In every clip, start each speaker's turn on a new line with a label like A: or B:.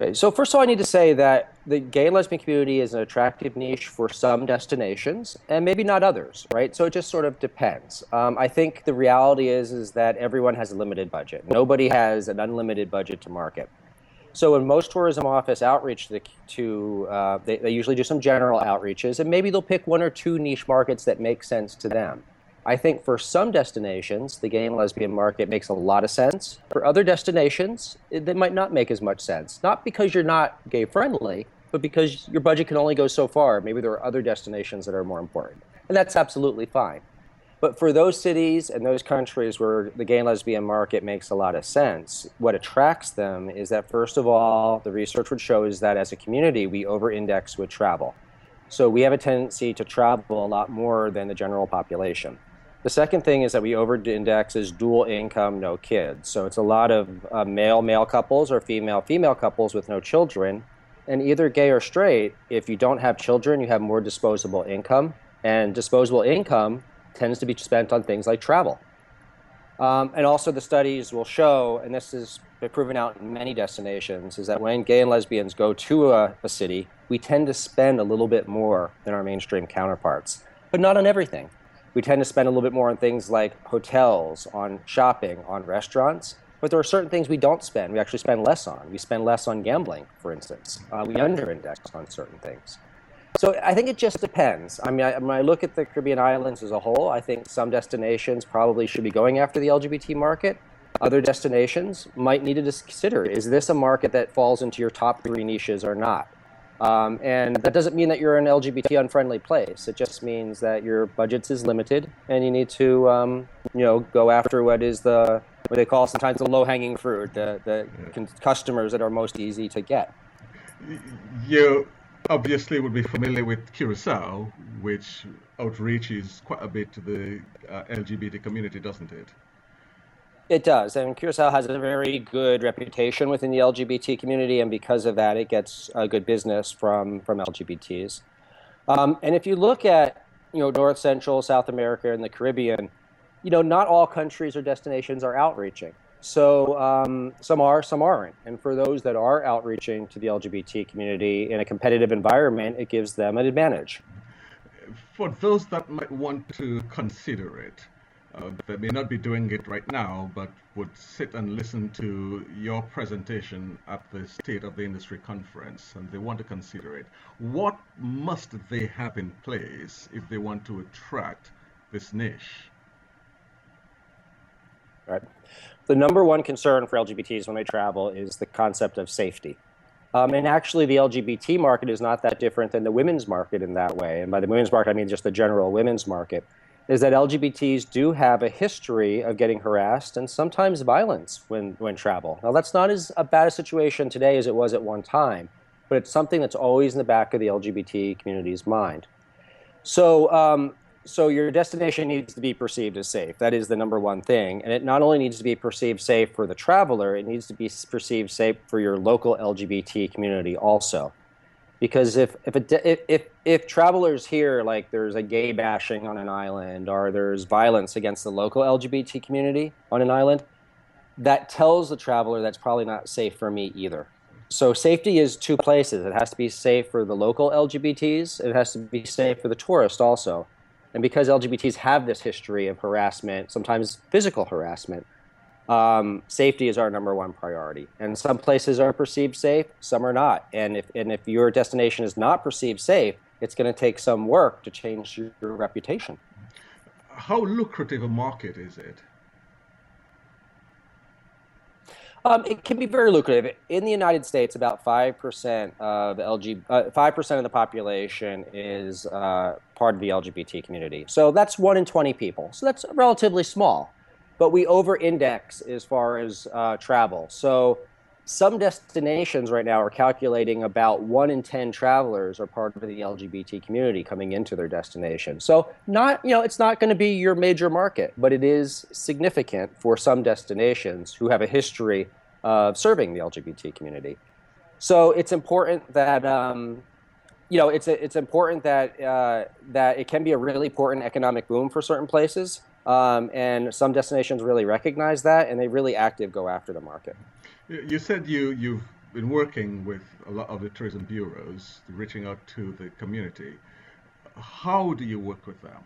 A: Okay, so first of all, I need to say that the gay and lesbian community is an attractive niche for some destinations and maybe not others, right? So it just sort of depends. I think the reality is that everyone has a limited budget. Nobody has an unlimited budget to market. So when most tourism office outreach they usually do some general outreaches, and maybe they'll pick one or two niche markets that make sense to them. I think for some destinations, the gay and lesbian market makes a lot of sense. For other destinations, they might not make as much sense. Not because you're not gay friendly, but because your budget can only go so far. Maybe there are other destinations that are more important. And that's absolutely fine. But for those cities and those countries where the gay and lesbian market makes a lot of sense, what attracts them is that, first of all, the research would show is that as a community, we over-index with travel. So we have a tendency to travel a lot more than the general population. The second thing is that we over-index as dual income, no kids. So it's a lot of male-male couples or female-female couples with no children. And either gay or straight, if you don't have children, you have more disposable income. And disposable income tends to be spent on things like travel. And also the studies will show, and this has been proven out in many destinations, is that when gay and lesbians go to a city, we tend to spend a little bit more than our mainstream counterparts, but not on everything. We tend to spend a little bit more on things like hotels, on shopping, on restaurants, but there are certain things we don't spend. We actually spend less on. We spend less on gambling, for instance. We under-index on certain things. So I think it just depends. I mean, when I look at the Caribbean islands as a whole, I think some destinations probably should be going after the LGBT market. Other destinations might need to consider, is this a market that falls into your top three niches or not? And that doesn't mean that you're an LGBT unfriendly place. It just means that your budget is limited and you need to, go after what they call sometimes the low-hanging fruit, the customers that are most easy to get.
B: You obviously would be familiar with Curacao, which outreaches quite a bit to the LGBT community, doesn't it?
A: It does. And Curacao has a very good reputation within the LGBT community, and because of that, it gets a good business from LGBTs. And if you look at, North Central, South America, and the Caribbean, not all countries or destinations are outreaching. So some are, some aren't. And for those that are outreaching to the LGBT community in a competitive environment, it gives them an advantage.
B: For those that might want to consider it, that may not be doing it right now, but would sit and listen to your presentation at the State of the Industry Conference, and they want to consider it, what must they have in place if they want to attract this niche?
A: Right. The number one concern for LGBTs when they travel is the concept of safety. And actually, the LGBT market is not that different than the women's market in that way. And by the women's market, I mean just the general women's market, is that LGBTs do have a history of getting harassed and sometimes violence when travel. Now, that's not as bad a situation today as it was at one time, but it's something that's always in the back of the LGBT community's mind. So your destination needs to be perceived as safe. That is the number one thing. And it not only needs to be perceived safe for the traveler, it needs to be perceived safe for your local LGBT community also. Because if travelers hear like there's a gay bashing on an island or there's violence against the local LGBT community on an island, that tells the traveler that's probably not safe for me either. So safety is two places. It has to be safe for the local LGBTs. It has to be safe for the tourist also. And because LGBTs have this history of harassment, sometimes physical harassment, safety is our number one priority. And some places are perceived safe, some are not. And if your destination is not perceived safe, it's going to take some work to change your reputation.
B: How lucrative a market is it?
A: It can be very lucrative. In the United States, about 5% of 5% of the population is part of the LGBT community. So that's 1 in 20 people. So that's relatively small. But we over-index as far as travel. So some destinations right now are calculating about 1 in 10 travelers are part of the LGBT community coming into their destination. So it's not going to be your major market, but it is significant for some destinations who have a history of serving the LGBT community. So it's important that it's important that it can be a really important economic boom for certain places. And some destinations really recognize that, and they really go after the market.
B: You said you've been working with a lot of the tourism bureaus, reaching out to the community. How do you work with them?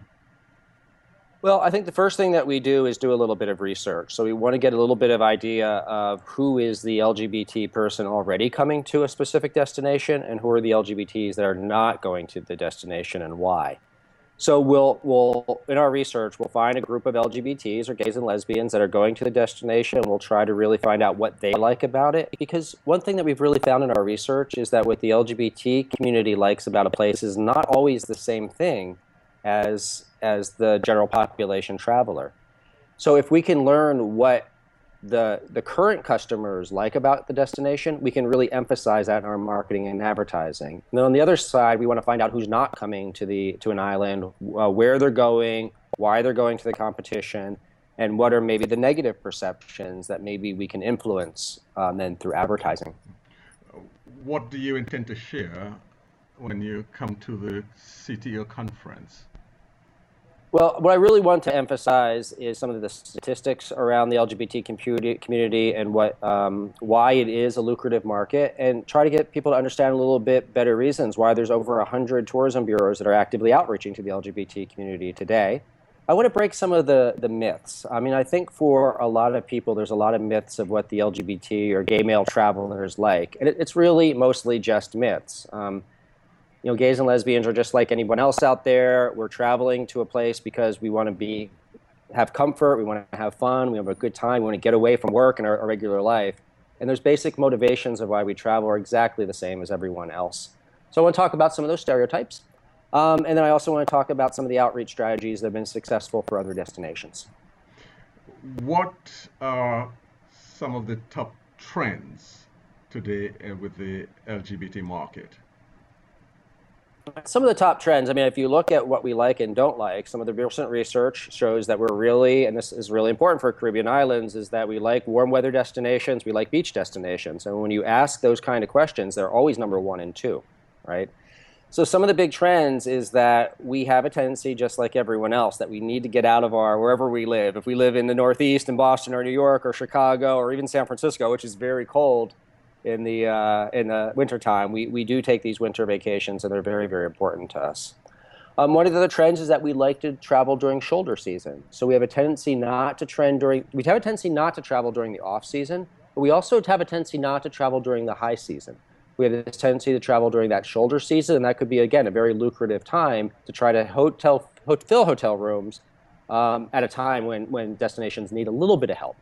A: Well, I think the first thing that we do is do a little bit of research. So we want to get a little bit of idea of who is the LGBT person already coming to a specific destination and who are the LGBTs that are not going to the destination and why. So we'll in our research, we'll find a group of LGBTs or gays and lesbians that are going to the destination, and we'll try to really find out what they like about it. Because one thing that we've really found in our research is that what the LGBT community likes about a place is not always the same thing as the general population traveler. So if we can learn what the current customers like about the destination, we can really emphasize that in our marketing and advertising. And then on the other side, we want to find out who's not coming to an island, where they're going, why they're going to the competition, and what are maybe the negative perceptions that maybe we can influence then through advertising.
B: What do you intend to share when you come to the CTO conference?
A: Well, what I really want to emphasize is some of the statistics around the LGBT community and why it is a lucrative market, and try to get people to understand a little bit better reasons why there's over 100 tourism bureaus that are actively outreaching to the LGBT community today. I want to break some of the myths. I mean, I think for a lot of people, there's a lot of myths of what the LGBT or gay male traveler is like, and it's really mostly just myths. Gays and lesbians are just like anyone else out there. We're traveling to a place because we want to have comfort, we want to have fun, we have a good time, we want to get away from work and our regular life. And there's basic motivations of why we travel are exactly the same as everyone else. So I want to talk about some of those stereotypes. And then I also want to talk about some of the outreach strategies that have been successful for other destinations.
B: What are some of the top trends today with the LGBT market?
A: Some of the top trends, I mean, if you look at what we like and don't like, some of the recent research shows that we're really, and this is really important for Caribbean islands, is that we like warm weather destinations, we like beach destinations. And when you ask those kind of questions, they're always number 1 and 2, right? So some of the big trends is that we have a tendency, just like everyone else, that we need to get out of wherever we live. If we live in the Northeast, in Boston or New York or Chicago or even San Francisco, which is very cold, in the wintertime, we do take these winter vacations, and they're very, very important to us. One of the other trends is that we like to travel during shoulder season. So we have a tendency not to travel during the off season, but we also have a tendency not to travel during the high season. We have this tendency to travel during that shoulder season, and that could be, again, a very lucrative time to try to fill hotel rooms at a time when destinations need a little bit of help.